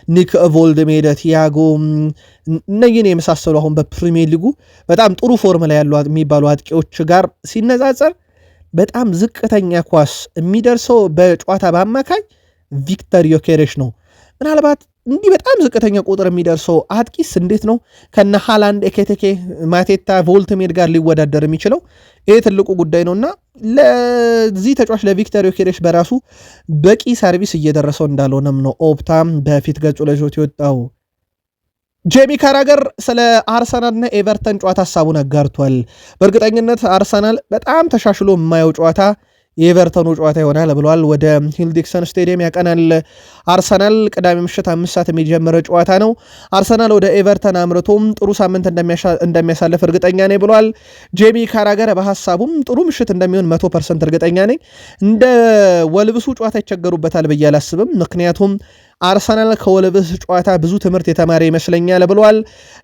ኒክ ቮልድሜደ፣ ቲያጎ እነኝን የመሳሰሉ አሁን በፕሪሚየር ሊጉ በጣም ጥሩ ፎርም ላይ ያሉ የሚባሉ አጥቂዎች ጋር ሲነጻጸር በጣም ዝቅተኛ ኳስ የሚደርሰው በጨዋታ በአማካኝ ቪክተር ዮኬሬሽ ነው። ምናልባት እንዲህ በጣም ዝቅተኛ ቁጥር የሚደርሰው አጥቂስ እንዴት ነው ከነ ሃላንድ፣ ኤኬቴኬ፣ ማቴታ፣ ቮልትሜድ ጋር ሊወዳደር የሚችለው? ይሄ ትልቁ ጉዳይ ነውና ለዚህ ተጫዋች ለቪክተር ዮኬሬሽ በራሱ በቂ ሰርቪስ እየደረሰው እንዳልሆነም ነው ኦፕታም በፊት ገጹ ላይ ጆት የወጣው። ጄሚ ካራገር ስለ አርሰናልና ኤቨርተን ጨዋታ ሐሳቡን አጋርቷል። በእርግጠኝነት አርሰናል በጣም ተሻሽሎ የማየው ጨዋታ የኤቨርተኑ ጨዋታ ይሆናል ብለዋል። ወደ ሂልዲክሰን ስቴዲየም ያቀናል አርሰናል። ቅዳሜ ምሽት 5 ሰዓት የሚጀምረው ጨዋታ ነው። አርሰናል ወደ ኤቨርተን አምርቶም ጥሩ ሳምንት እንደሚያሳልፍ እርግጠኛ ነኝ ብለዋል። ጄሚ ካራገር በሐሳቡም ጥሩ ምሽት እንደሚሆን 100% እርግጠኛ ነኝ። እንደ ወልብሱ ጨዋታ ይቸገሩበታል ብዬ አላስብም። ምክንያቱም አርሰናል ከወልብስ ጨዋታ ብዙ ትምህርት የተማረ ይመስለኛል ብለዋል።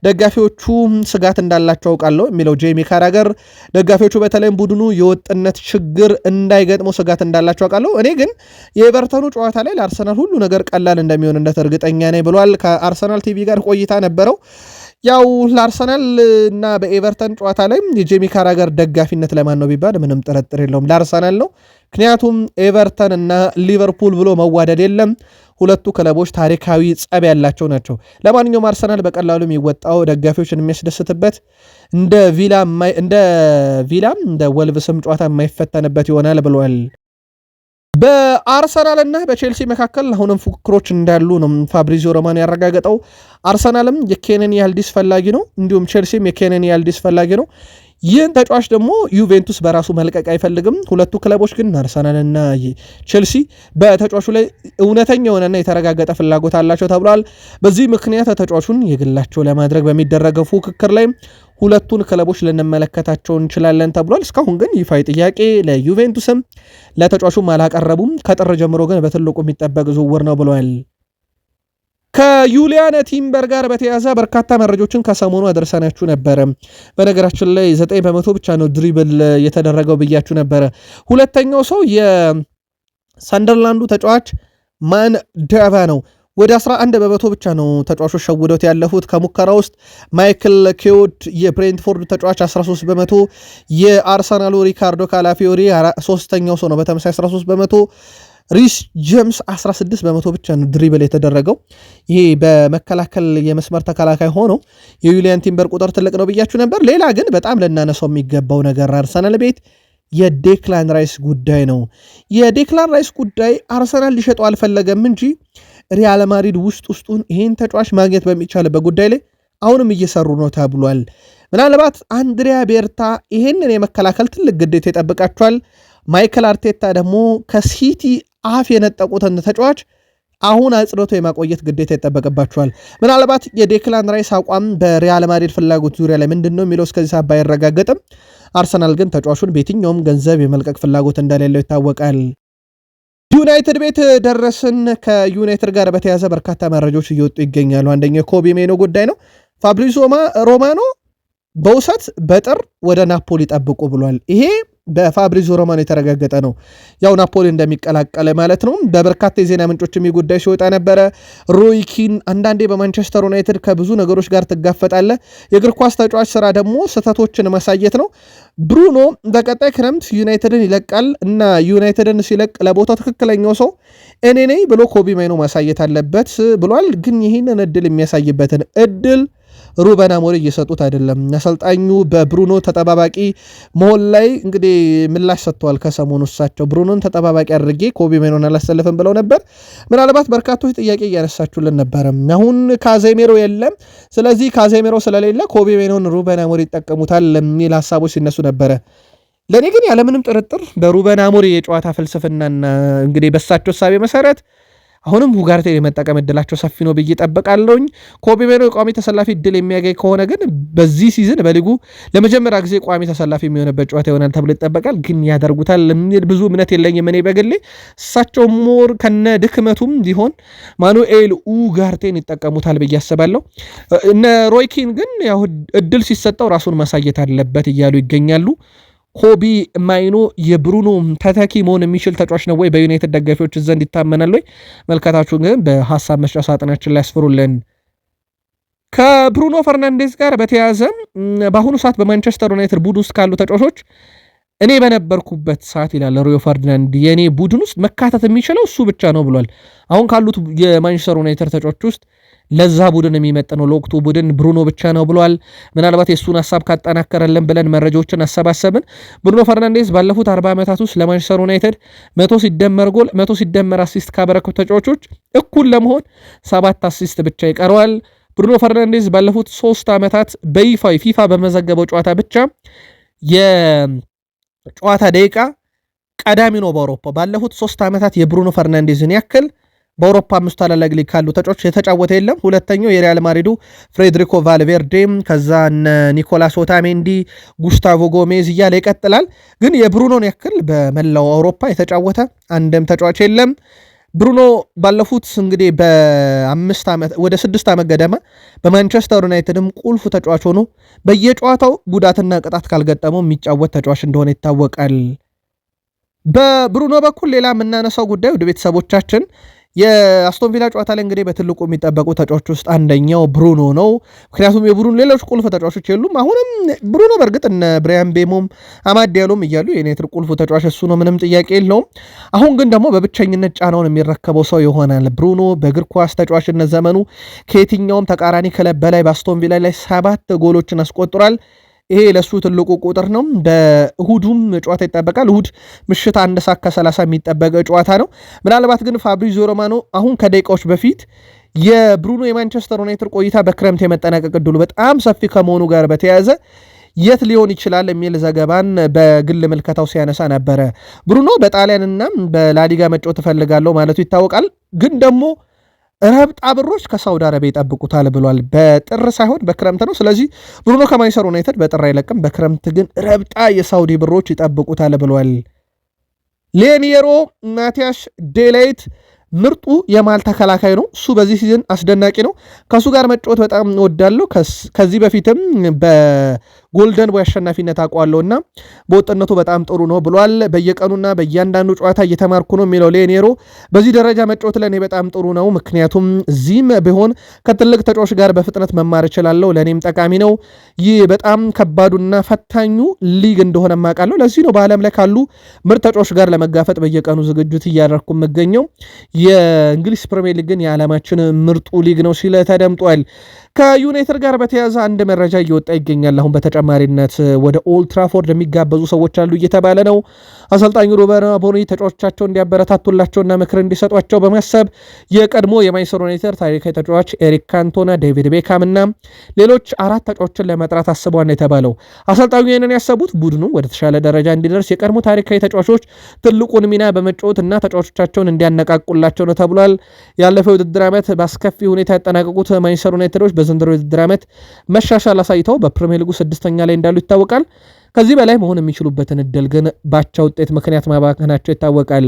ደጋፊዎቹ ስጋት እንዳላቸው አውቃለሁ የሚለው ጄሚ ካራገር ደጋፊዎቹ በተለይም ቡድኑ የወጥነት ችግር እንዳይገጥመው ስጋት እንዳላቸው አውቃለሁ። እኔ ግን የኤቨርተኑ ጨዋታ ላይ ለአርሰናል ሁሉ ነገር ቀላል እንደሚሆንለት እርግጠኛ ነኝ ብለዋል። ከአርሰናል ቲቪ ጋር ቆይታ ነበረው። ያው ለአርሰናል እና በኤቨርተን ጨዋታ ላይ የጄሚ ካራገር ደጋፊነት ለማን ነው ቢባል ምንም ጥርጥር የለውም ለአርሰናል ነው። ምክንያቱም ኤቨርተን እና ሊቨርፑል ብሎ መዋደድ የለም። ሁለቱ ክለቦች ታሪካዊ ጸብ ያላቸው ናቸው። ለማንኛውም አርሰናል በቀላሉ የሚወጣው ደጋፊዎችን የሚያስደስትበት እንደ ቪላም እንደ ወልቭስም ጨዋታ የማይፈተንበት ይሆናል ብለዋል። በአርሰናልና በቼልሲ መካከል አሁንም ፉክክሮች እንዳሉ ነው ፋብሪዚዮ ሮማኖ ያረጋገጠው። አርሰናልም የኬነን ያልዲስ ፈላጊ ነው፣ እንዲሁም ቼልሲም የኬነን ያልዲስ ፈላጊ ነው። ይህን ተጫዋች ደግሞ ዩቬንቱስ በራሱ መልቀቅ አይፈልግም። ሁለቱ ክለቦች ግን አርሰናልና ቼልሲ በተጫዋቹ ላይ እውነተኛ የሆነና የተረጋገጠ ፍላጎት አላቸው ተብሏል። በዚህ ምክንያት ተጫዋቹን የግላቸው ለማድረግ በሚደረገው ፉክክር ላይ ሁለቱን ክለቦች ልንመለከታቸው እንችላለን ተብሏል። እስካሁን ግን ይፋዊ ጥያቄ ለዩቬንቱስም ለተጫዋቹም አላቀረቡም። ከጥር ጀምሮ ግን በትልቁ የሚጠበቅ ዝውውር ነው ብለዋል። ከዩሊያን ቲምበር ጋር በተያያዘ በርካታ መረጃዎችን ከሰሞኑ አደረሰናችሁ ነበረ። በነገራችን ላይ 9% ብቻ ነው ድሪብል የተደረገው ብያችሁ ነበረ። ሁለተኛው ሰው የሰንደርላንዱ ተጫዋች ማን ዳቫ ነው። ወደ 11% ብቻ ነው ተጫዋቾች ሸውደውት ያለፉት። ከሙከራ ውስጥ ማይክል ኬዎድ የብሬንትፎርድ ተጫዋች 13%፣ የአርሰናሉ ሪካርዶ ካላፊዮሪ ሶስተኛው ሰው ነው በተመሳሳይ 13%፣ ሪስ ጄምስ 16% ብቻ ነው ድሪብል የተደረገው። ይሄ በመከላከል የመስመር ተከላካይ ሆኖ የዩሊያን ቲምበር ቁጥር ትልቅ ነው ብያችሁ ነበር። ሌላ ግን በጣም ልናነሳው የሚገባው ነገር አርሰናል ቤት የዴክላን ራይስ ጉዳይ ነው። የዴክላን ራይስ ጉዳይ አርሰናል ሊሸጠው አልፈለገም እንጂ ሪያል ማድሪድ ውስጡን ይህን ተጫዋች ማግኘት በሚቻልበት ጉዳይ ላይ አሁንም እየሰሩ ነው ተብሏል። ምናልባት አንድሪያ ቤርታ ይህንን የመከላከል ትልቅ ግዴታ ይጠብቃቸዋል። ማይክል አርቴታ ደግሞ ከሲቲ አፍ የነጠቁትን ተጫዋች አሁን አጽድቶ የማቆየት ግዴታ ይጠበቅባቸዋል። ምናልባት የዴክላን ራይስ አቋም በሪያል ማድሪድ ፍላጎት ዙሪያ ላይ ምንድነው የሚለው እስከዚህ ሰዓት ባይረጋገጥም አርሰናል ግን ተጫዋቹን በየትኛውም ገንዘብ የመልቀቅ ፍላጎት እንደሌለው ይታወቃል። ዩናይትድ ቤት ደረስን። ከዩናይትድ ጋር በተያዘ በርካታ መረጃዎች እየወጡ ይገኛሉ። አንደኛው ኮቢ ሜኖ ጉዳይ ነው። ፋብሪዚዮ ሮማኖ በውሰት በጥር ወደ ናፖሊ ጠብቁ ብሏል። ይሄ በፋብሪዚዮ ሮማኖ የተረጋገጠ ነው። ያው ናፖሊ እንደሚቀላቀለ ማለት ነው። በበርካታ የዜና ምንጮች ጉዳይ ሲወጣ ነበረ። ሮይ ኪን አንዳንዴ በማንቸስተር ዩናይትድ ከብዙ ነገሮች ጋር ትጋፈጣለ። የእግር ኳስ ተጫዋች ስራ ደግሞ ስህተቶችን ማሳየት ነው። ብሩኖ በቀጣይ ክረምት ዩናይትድን ይለቃል እና ዩናይትድን ሲለቅ ለቦታው ትክክለኛው ሰው እኔ ነኝ ብሎ ኮቢ ማይኖ ማሳየት አለበት ብሏል። ግን ይህንን እድል የሚያሳይበትን እድል ሩበን አሞሪም እየሰጡት አይደለም። አሰልጣኙ በብሩኖ ተጠባባቂ መሆን ላይ እንግዲህ ምላሽ ሰጥተዋል። ከሰሞኑ እሳቸው ብሩኖን ተጠባባቂ አድርጌ ኮቢ ሜኖን አላሰልፍም ብለው ነበር። ምናልባት በርካቶች ጥያቄ እያነሳችሁልን ነበር። አሁን ካዜሜሮ የለም፣ ስለዚህ ካዜሜሮ ስለሌለ ኮቢ ሜኖን ሩበን አሞሪም ይጠቀሙታል የሚል ሀሳቦች ሲነሱ ነበረ። ለእኔ ግን ያለምንም ጥርጥር በሩበን አሞሪም የጨዋታ ፍልስፍናና እንግዲህ በሳቸው ሳቤ መሰረት አሁንም ሁጋርቴን የመጠቀም እድላቸው ሰፊ ነው ብዬ ጠብቃለሁኝ። ኮቢ ሜኖ የቋሚ ተሰላፊ እድል የሚያገኝ ከሆነ ግን በዚህ ሲዝን በሊጉ ለመጀመሪያ ጊዜ ቋሚ ተሰላፊ የሚሆንበት ጨዋታ ይሆናል ተብሎ ይጠበቃል። ግን ያደርጉታል ብዙ እምነት የለኝም እኔ በግሌ። እሳቸው ሞር ከነ ድክመቱም ቢሆን ማኑኤል ሁጋርቴን ይጠቀሙታል ብዬ አስባለሁ። እነ ሮይኪን ግን ያው እድል ሲሰጠው ራሱን ማሳየት አለበት እያሉ ይገኛሉ። ኮቢ ማይኖ የብሩኖ ተተኪ መሆን የሚችል ተጫዋች ነው ወይ? በዩናይትድ ደጋፊዎች ዘንድ ይታመናል ወይ? መልከታችሁን ግን በሐሳብ መስጫ ሳጥናችን ላይ ያስፍሩልን። ከብሩኖ ፈርናንዴዝ ጋር በተያያዘ በአሁኑ ሰዓት በማንቸስተር ዩናይትድ ቡድን ውስጥ ካሉ ተጫዋቾች እኔ በነበርኩበት ሰዓት ይላል ሪዮ ፈርዲናንድ የእኔ ቡድን ውስጥ መካተት የሚችለው እሱ ብቻ ነው ብሏል። አሁን ካሉት የማንቸስተር ዩናይትድ ተጫዋቾች ውስጥ ለዛ ቡድን የሚመጥነው ለወቅቱ ቡድን ብሩኖ ብቻ ነው ብሏል። ምናልባት የእሱን ሀሳብ ካጠናከረልን ብለን መረጃዎችን አሰባሰብን። ብሩኖ ፈርናንዴዝ ባለፉት 40 ዓመታት ውስጥ ለማንቸስተር ዩናይትድ 100 ሲደመር ጎል 100 ሲደመር አሲስት ካበረከቱ ተጫዋቾች እኩል ለመሆን 7 አሲስት ብቻ ይቀረዋል። ብሩኖ ፈርናንዴዝ ባለፉት 3 ዓመታት በይፋ ፊፋ በመዘገበው ጨዋታ ብቻ የጨዋታ ደቂቃ ቀዳሚ ነው በአውሮፓ። ባለፉት 3 ዓመታት የብሩኖ ፈርናንዴዝን ያክል በአውሮፓ 5 ታላላቅ ሊግ ካሉ ተጫዋቾች የተጫወተ የለም። ሁለተኛው የሪያል ማድሪዱ ፍሬድሪኮ ቫልቬርዴ፣ ከዛ ኒኮላስ ኦታሜንዲ፣ ጉስታቮ ጎሜዝ እያለ ይቀጥላል። ግን የብሩኖን ያክል በመላው አውሮፓ የተጫወተ አንድም ተጫዋች የለም። ብሩኖ ባለፉት እንግዲህ በ5 ዓመት ወደ 6 ዓመት ገደማ በማንቸስተር ዩናይትድም ቁልፍ ተጫዋች ሆኖ በየጨዋታው ጉዳትና ቅጣት ካልገጠመው የሚጫወት ተጫዋች እንደሆነ ይታወቃል። በብሩኖ በኩል ሌላ የምናነሳው ጉዳይ ወደ ቤተሰቦቻችን የአስቶን ቪላ ጨዋታ ላይ እንግዲህ በትልቁ የሚጠበቁ ተጫዋቾች ውስጥ አንደኛው ብሩኖ ነው። ምክንያቱም የቡድኑ ሌሎች ቁልፍ ተጫዋቾች የሉም። አሁንም ብሩኖ በእርግጥ እነ ብሪያን ቤሞም አማድ ዲያሎም እያሉ የዩናይትድ ቁልፍ ተጫዋች እሱ ነው፣ ምንም ጥያቄ የለውም። አሁን ግን ደግሞ በብቸኝነት ጫናውን የሚረከበው ሰው ይሆናል። ብሩኖ በእግር ኳስ ተጫዋችነት ዘመኑ ከየትኛውም ተቃራኒ ክለብ በላይ በአስቶን ቪላ ላይ 7 ጎሎችን አስቆጥሯል። ይሄ ለሱ ትልቁ ቁጥር ነው። በእሁዱም ጨዋታ ይጠበቃል። እሁድ ምሽት 1:30 የሚጠበቅ ጨዋታ ነው። ምናልባት ግን ፋብሪዚዮ ሮማኖ አሁን ከደቂቃዎች በፊት የብሩኖ የማንቸስተር ዩናይትድ ቆይታ በክረምት የመጠናቀቅ ዕድሉ በጣም ሰፊ ከመሆኑ ጋር በተያያዘ የት ሊሆን ይችላል የሚል ዘገባን በግል ምልከታው ሲያነሳ ነበረ። ብሩኖ በጣሊያንና በላሊጋ መጫወት እፈልጋለሁ ማለቱ ይታወቃል። ግን ደግሞ ረብጣ ብሮች ከሳውዲ አረቢያ ይጠብቁታል ብሏል። በጥር ሳይሆን በክረምት ነው። ስለዚህ ብሩኖ ከማንቸስተር ዩናይትድ በጥር አይለቅም፣ በክረምት ግን ረብጣ የሳውዲ ብሮች ይጠብቁታል ብሏል። ሌኒየሮ ማቲያስ ዴላይት ምርጡ የማል ተከላካይ ነው። እሱ በዚህ ሲዝን አስደናቂ ነው። ከእሱ ጋር መጫወት በጣም እወዳለሁ። ከዚህ በፊትም በጎልደን ቦይ አሸናፊነት አውቀዋለሁና በወጥነቱ በጣም ጥሩ ነው ብሏል። በየቀኑና በእያንዳንዱ ጨዋታ እየተማርኩ ነው የሚለው ሌኔሮ በዚህ ደረጃ መጫወት ለእኔ በጣም ጥሩ ነው፣ ምክንያቱም እዚህም ቢሆን ከትልቅ ተጫዋች ጋር በፍጥነት መማር እችላለሁ፣ ለእኔም ጠቃሚ ነው። ይህ በጣም ከባዱና ፈታኙ ሊግ እንደሆነ ማውቃለሁ። ለዚህ ነው በዓለም ላይ ካሉ ምርጥ ተጫዋች ጋር ለመጋፈጥ በየቀኑ ዝግጅት እያደረኩ የምገኘው። የእንግሊዝ ፕሪሚየር ሊግ ግን የዓለማችን ምርጡ ሊግ ነው ሲል ተደምጧል። ከዩናይትድ ጋር በተያያዘ አንድ መረጃ እየወጣ ይገኛል። አሁን በተጨማሪነት ወደ ኦልድ ትራፎርድ የሚጋበዙ ሰዎች አሉ እየተባለ ነው። አሰልጣኙ ሩበን አሞሪም ተጫዋቾቻቸው እንዲያበረታቱላቸውና ምክር እንዲሰጧቸው በማሰብ የቀድሞ የማንቸስተር ዩናይትድ ታሪካዊ ተጫዋች ኤሪክ ካንቶና፣ ዴቪድ ቤካም እና ሌሎች 4 ተጫዋቾችን ለመጥራት አስበዋል ነው የተባለው። አሰልጣኙ ይህንን ያሰቡት ቡድኑ ወደ ተሻለ ደረጃ እንዲደርስ የቀድሞ ታሪካዊ ተጫዋቾች ትልቁን ሚና በመጫወት እና ተጫዋቾቻቸውን እንዲያነቃቁላቸው ነው ተብሏል። ያለፈው ውድድር ዓመት በአስከፊ ሁኔታ ያጠናቀቁት ማንቸስተር ዩናይትዶች በዘንድሮ ውድድር ዓመት መሻሻል አሳይተው በፕሪሚየር ሊጉ 6ኛ ላይ እንዳሉ ይታወቃል። ከዚህ በላይ መሆን የሚችሉበትን እድል ግን ባቻ ውጤት ምክንያት ማባከናቸው ይታወቃል።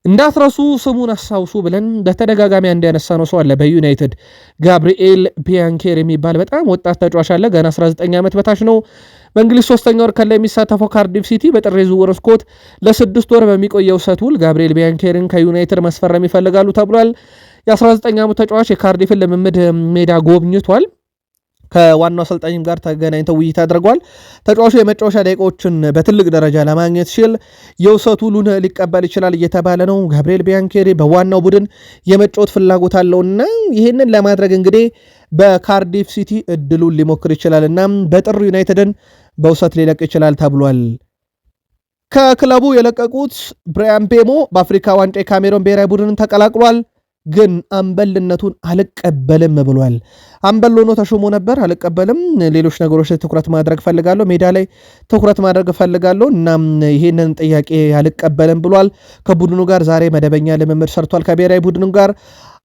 እንዳትረሱ ስሙን አስታውሱ ብለን በተደጋጋሚ እንዲያነሳ ነው ሰው አለ በዩናይትድ ጋብሪኤል ቢያንኬር የሚባል በጣም ወጣት ተጫዋች አለ። ገና 19 ዓመት በታች ነው። በእንግሊዝ 3ኛ ወር ላይ የሚሳተፈው ካርዲፍ ሲቲ በጥር ዝውውር መስኮት ለ6 ወር በሚቆየው ሰት ውል ጋብሪኤል ቢያንኬርን ከዩናይትድ ማስፈረም ይፈልጋሉ ተብሏል። የ19 ዓመት ተጫዋች የካርዲፍን ልምምድ ሜዳ ጎብኝቷል። ከዋናው አሰልጣኝም ጋር ተገናኝተው ውይይት አድርገዋል። ተጫዋቹ የመጫወቻ ደቂቃዎችን በትልቅ ደረጃ ለማግኘት ሲል የውሰት ውሉን ሊቀበል ይችላል እየተባለ ነው። ጋብሪኤል ቢያንኬሪ በዋናው ቡድን የመጫወት ፍላጎት አለውና ይህንን ለማድረግ እንግዲህ በካርዲፍ ሲቲ እድሉን ሊሞክር ይችላልና በጥር ዩናይትድን በውሰት ሊለቅ ይችላል ተብሏል። ከክለቡ የለቀቁት ብራያን ቤሞ በአፍሪካ ዋንጫ የካሜሮን ብሔራዊ ቡድንን ተቀላቅሏል። ግን አምበልነቱን አልቀበልም ብሏል። አምበል ሆኖ ተሾሞ ነበር። አልቀበልም፣ ሌሎች ነገሮች ላይ ትኩረት ማድረግ ፈልጋለሁ፣ ሜዳ ላይ ትኩረት ማድረግ ፈልጋለሁ እና ይህንን ጥያቄ አልቀበልም ብሏል። ከቡድኑ ጋር ዛሬ መደበኛ ልምምድ ሰርቷል። ከብሔራዊ ቡድኑ ጋር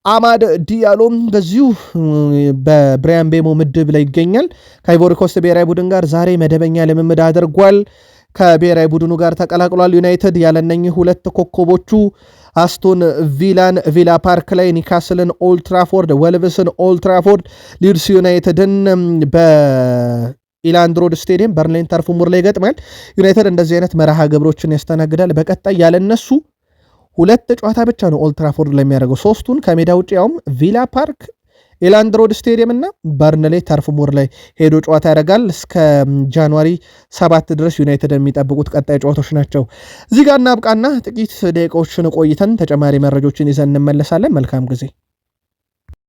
አማድ ዲያሎም በዚሁ በብራያን ቤሞ ምድብ ላይ ይገኛል። ከአይቮሪ ኮስት ብሔራዊ ቡድን ጋር ዛሬ መደበኛ ልምምድ አድርጓል። ከብሔራዊ ቡድኑ ጋር ተቀላቅሏል። ዩናይትድ ያለነኚህ 2 ኮከቦቹ አስቶን ቪላን ቪላ ፓርክ ላይ፣ ኒካስልን ኦልድ ትራፎርድ፣ ወልቭስን ኦልድ ትራፎርድ፣ ሊድስ ዩናይትድን በኢላንድ ሮድ ስቴዲየም፣ በርንሌይን ተርፍ ሙር ላይ ይገጥማል። ዩናይትድ እንደዚህ አይነት መርሃ ግብሮችን ያስተናግዳል። በቀጣይ ያለነሱ 2 ጨዋታ ብቻ ነው ኦልድ ትራፎርድ ላይ የሚያደርገው። 3ቱን ከሜዳ ውጭ ያውም ቪላ ፓርክ፣ ኢላንድ ሮድ ስቴዲየም እና በርንሌይ ተርፍ ሙር ላይ ሄዶ ጨዋታ ያደርጋል። እስከ ጃንዋሪ 7 ድረስ ዩናይትድ የሚጠብቁት ቀጣይ ጨዋታዎች ናቸው። እዚህ ጋር እናብቃና ጥቂት ደቂቃዎችን ቆይተን ተጨማሪ መረጃዎችን ይዘን እንመለሳለን። መልካም ጊዜ